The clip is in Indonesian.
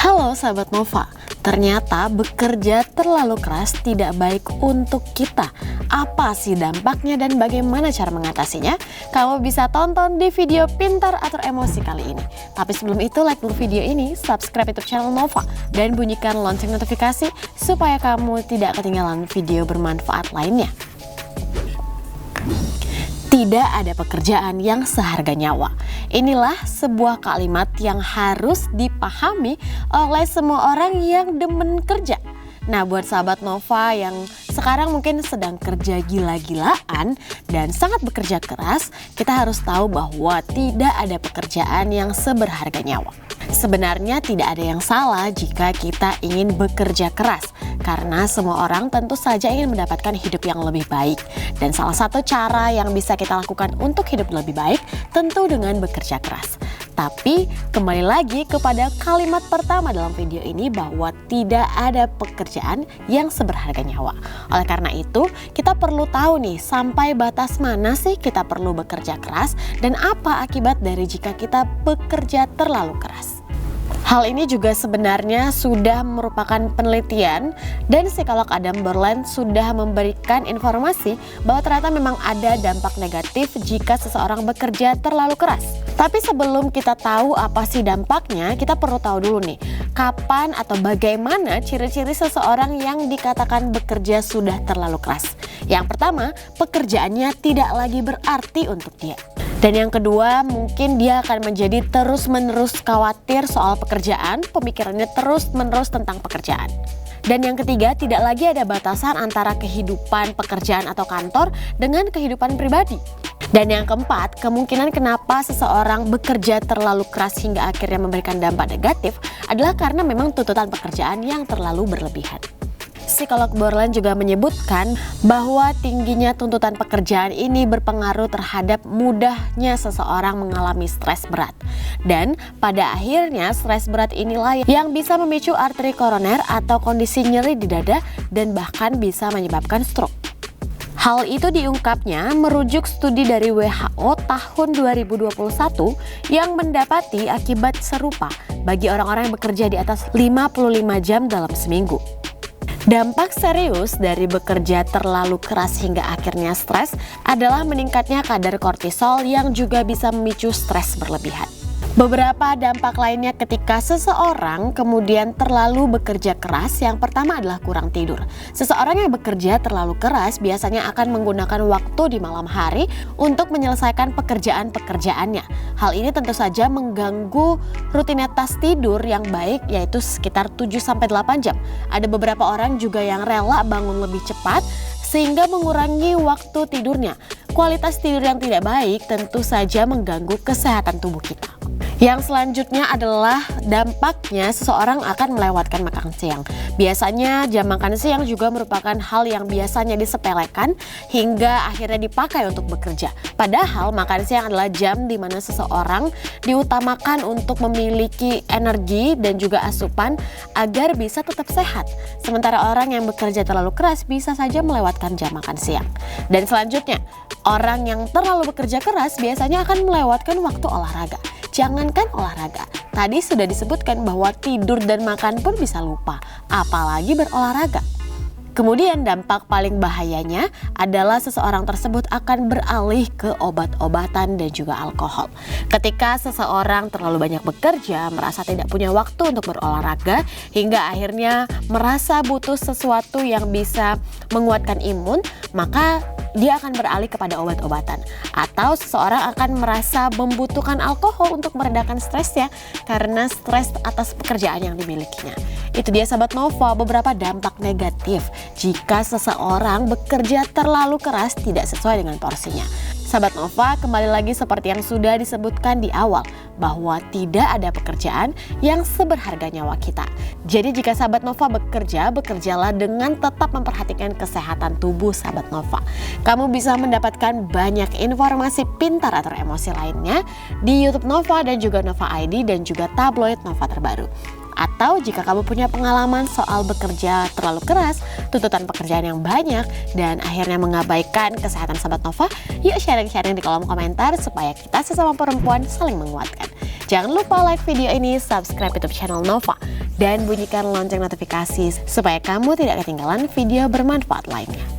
Halo sahabat Nova, ternyata bekerja terlalu keras tidak baik untuk kita. Apa sih dampaknya dan bagaimana cara mengatasinya? Kamu bisa tonton di video Pintar Atur Emosi kali ini. Tapi sebelum itu, like dulu video ini, subscribe YouTube channel Nova, dan bunyikan lonceng notifikasi supaya kamu tidak ketinggalan video bermanfaat lainnya. Tidak ada pekerjaan yang seharga nyawa. Inilah sebuah kalimat yang harus dipahami oleh semua orang yang demen kerja. Nah, buat sahabat Nova yang sekarang mungkin sedang kerja gila-gilaan dan sangat bekerja keras, kita harus tahu bahwa tidak ada pekerjaan yang seberharga nyawa. Sebenarnya tidak ada yang salah jika kita ingin bekerja keras, karena semua orang tentu saja ingin mendapatkan hidup yang lebih baik. Dan salah satu cara yang bisa kita lakukan untuk hidup lebih baik tentu dengan bekerja keras. Tapi kembali lagi kepada kalimat pertama dalam video ini, bahwa tidak ada pekerjaan yang seberharga nyawa. Oleh karena itu, kita perlu tahu nih, sampai batas mana sih kita perlu bekerja keras dan apa akibat dari jika kita bekerja terlalu keras. Hal ini juga sebenarnya sudah merupakan penelitian, dan psikolog Adam Berland sudah memberikan informasi bahwa ternyata memang ada dampak negatif jika seseorang bekerja terlalu keras. Tapi sebelum kita tahu apa sih dampaknya, kita perlu tahu dulu nih, kapan atau bagaimana ciri-ciri seseorang yang dikatakan bekerja sudah terlalu keras. Yang pertama, pekerjaannya tidak lagi berarti untuk dia. Dan yang kedua, mungkin dia akan menjadi terus-menerus khawatir soal pekerjaan, pemikirannya terus-menerus tentang pekerjaan. Dan yang ketiga, tidak lagi ada batasan antara kehidupan pekerjaan atau kantor dengan kehidupan pribadi. Dan yang keempat, kemungkinan kenapa seseorang bekerja terlalu keras hingga akhirnya memberikan dampak negatif adalah karena memang tuntutan pekerjaan yang terlalu berlebihan. Psikolog Berland juga menyebutkan bahwa tingginya tuntutan pekerjaan ini berpengaruh terhadap mudahnya seseorang mengalami stres berat. Dan pada akhirnya stres berat inilah yang bisa memicu arteri koroner atau kondisi nyeri di dada dan bahkan bisa menyebabkan stroke. Hal itu diungkapnya merujuk studi dari WHO tahun 2021 yang mendapati akibat serupa bagi orang-orang yang bekerja di atas 55 jam dalam seminggu. Dampak serius dari bekerja terlalu keras hingga akhirnya stres adalah meningkatnya kadar kortisol yang juga bisa memicu stres berlebihan. Beberapa dampak lainnya ketika seseorang kemudian terlalu bekerja keras, yang pertama adalah kurang tidur. Seseorang yang bekerja terlalu keras biasanya akan menggunakan waktu di malam hari untuk menyelesaikan pekerjaan-pekerjaannya. Hal ini tentu saja mengganggu rutinitas tidur yang baik, yaitu sekitar 7-8 jam. Ada beberapa orang juga yang rela bangun lebih cepat sehingga mengurangi waktu tidurnya. Kualitas tidur yang tidak baik tentu saja mengganggu kesehatan tubuh kita. Yang selanjutnya adalah dampaknya seseorang akan melewatkan makan siang. Biasanya jam makan siang juga merupakan hal yang biasanya disepelekan hingga akhirnya dipakai untuk bekerja. Padahal makan siang adalah jam di mana seseorang diutamakan untuk memiliki energi dan juga asupan agar bisa tetap sehat. Sementara orang yang bekerja terlalu keras bisa saja melewatkan jam makan siang. Dan selanjutnya, orang yang terlalu bekerja keras biasanya akan melewatkan waktu olahraga. Jangankan olahraga, tadi sudah disebutkan bahwa tidur dan makan pun bisa lupa, apalagi berolahraga. Kemudian dampak paling bahayanya adalah seseorang tersebut akan beralih ke obat-obatan dan juga alkohol. Ketika seseorang terlalu banyak bekerja, merasa tidak punya waktu untuk berolahraga, hingga akhirnya merasa butuh sesuatu yang bisa menguatkan imun, maka dia akan beralih kepada obat-obatan. Atau seseorang akan merasa membutuhkan alkohol untuk meredakan stresnya karena stres atas pekerjaan yang dimilikinya. Itu dia sahabat Nova, beberapa dampak negatif jika seseorang bekerja terlalu keras tidak sesuai dengan porsinya. Sahabat Nova, kembali lagi seperti yang sudah disebutkan di awal, bahwa tidak ada pekerjaan yang seberharga nyawa kita. Jadi jika sahabat Nova bekerja, bekerjalah dengan tetap memperhatikan kesehatan tubuh sahabat Nova. Kamu bisa mendapatkan banyak informasi pintar atur emosi lainnya di YouTube Nova dan juga Nova ID dan juga tabloid Nova terbaru. Atau jika kamu punya pengalaman soal bekerja terlalu keras, tuntutan pekerjaan yang banyak, dan akhirnya mengabaikan kesehatan sahabat Nova, yuk sharing-sharing di kolom komentar supaya kita sesama perempuan saling menguatkan. Jangan lupa like video ini, subscribe YouTube channel Nova. dan bunyikan lonceng notifikasi supaya kamu tidak ketinggalan video bermanfaat lainnya.